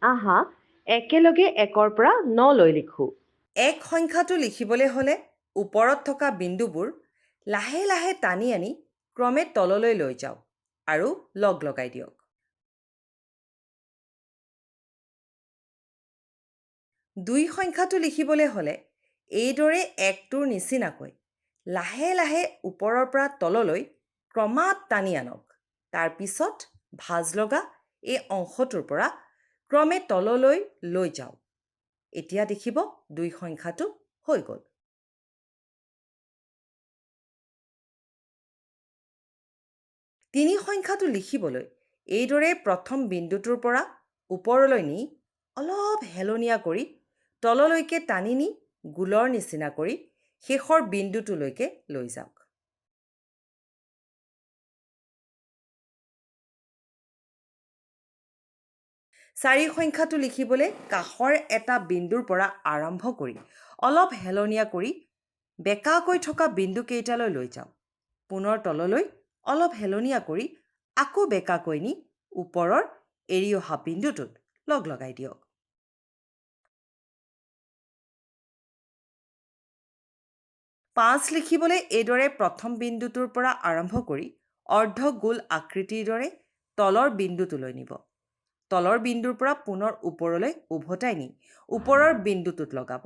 আহা একেলগে 1ৰ পৰা 9 লৈ লিখোঁ। এক সংখ্যাটো লিখিবলৈ হ'লে ওপৰত থকা বিন্দুবোৰ লাহে লাহে টানি আনি ক্ৰমে তললৈ লৈ যাওক আৰু লগ লগাই দিয়ক। 2 সংখ্যাটো লিখিবলৈ হ'লে এইদৰে 1টোৰ নিচিনাকৈ লাহে লাহে ওপৰৰ পৰা তললৈ ক্ৰমাৎ টানি আনক। তাৰপিছত ভাঁজ লগা এই অংশটোৰ পৰা ক্ৰমে তললৈ লৈ যাওক। এতিয়া দেখিব 2 সংখ্যাটো হৈ গ'ল। 3 সংখ্যাটো লিখিবলৈ এইদৰে প্ৰথম বিন্দুটোৰ পৰা ওপৰলৈ নি অলপ হেলনীয়া কৰি তললৈকে টানি নি গোলৰ নিচিনা কৰি শেষৰ বিন্দুটোলৈকে লৈ যাওক। চাৰি সংখ্যাটো লিখিবলৈ কাষৰ এটা বিন্দুৰ পৰা আৰম্ভ কৰি অলপ হেলনীয়া কৰি বেঁকাকৈ থকা বিন্দুকেইটালৈ লৈ যাওক। পুনৰ তললৈ অলপ হেলনীয়া কৰি আকৌ বেঁকাকৈ নি ওপৰৰ এৰি অহা বিন্দুটোত লগ লগাই দিয়ক। 5 লিখিবলৈ এইদৰে প্ৰথম বিন্দুটোৰ পৰা আৰম্ভ কৰি অৰ্ধ গোল আকৃতিৰ দৰে তলৰ বিন্দুটোলৈ নিব। তলৰ বিন্দুৰ পৰা পুনৰ ওপৰলৈ উভতাই নি ওপৰৰ বিন্দুটোত লগাব।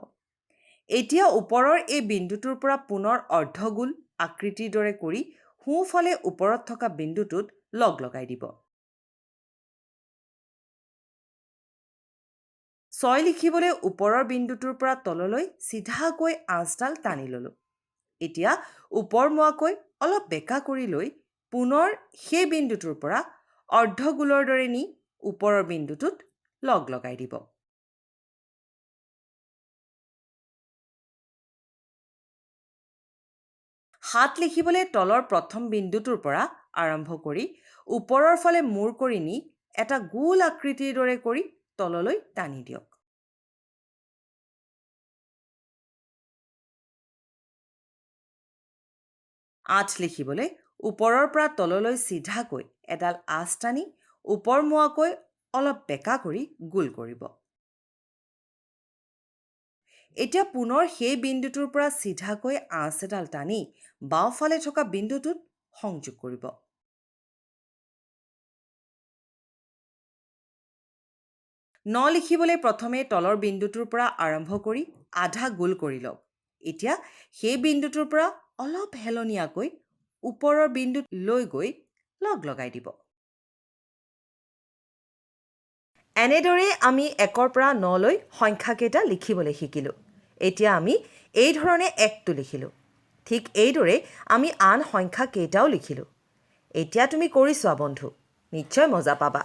এতিয়া ওপৰৰ এই বিন্দুটোৰ পৰা পুনৰ অৰ্ধগোল আকৃতিৰ দৰে কৰি সোঁফালে ওপৰত থকা বিন্দুটোত লগ লগাই দিব। 6 লিখিবলৈ ওপৰৰ বিন্দুটোৰ পৰা তললৈ চিধাকৈ আঁচডাল টানি ল'লোঁ। এতিয়া ওপৰমুৱাকৈ অলপ বেঁকা কৰি লৈ পুনৰ সেই বিন্দুটোৰ পৰা অৰ্ধগোলৰ দৰে নি ওপৰৰ বিন্দুটোত লগ লগাই দিব। 7 লিখিবলৈ তলৰ প্ৰথম বিন্দুটোৰ পৰা আৰম্ভ কৰি ওপৰৰ ফালে মূৰ কৰি নি এটা গোল আকৃতিৰ দৰে কৰি তললৈ টানি দিয়ক। 8 লিখিবলৈ ওপৰৰ পৰা তললৈ চিধাকৈ এডাল আঁচ টানি ওপৰমুৱাকৈ অলপ বেঁকা কৰি গোল কৰিব। এতিয়া পুনৰ সেই বিন্দুটোৰ পৰা চিধাকৈ আঁচ এডাল টানি বাওঁফালে থকা বিন্দুটোত সংযোগ কৰিব। 9 লিখিবলৈ প্ৰথমে তলৰ বিন্দুটোৰ পৰা আৰম্ভ কৰি আধা গোল কৰি লওক। এতিয়া সেই বিন্দুটোৰ পৰা অলপ হেলনীয়াকৈ ওপৰৰ বিন্দুত লৈ গৈ লগ লগাই দিব। এনেদৰেই আমি 1ৰ পৰা 9লৈ সংখ্যাকেইটা লিখিবলৈ শিকিলোঁ। এতিয়া আমি এই ধৰণে 1টো লিখিলোঁ। ঠিক এইদৰে আমি আন সংখ্যাকেইটাও লিখিলোঁ। এতিয়া তুমি কৰি চোৱা বন্ধু, নিশ্চয় মজা পাবা।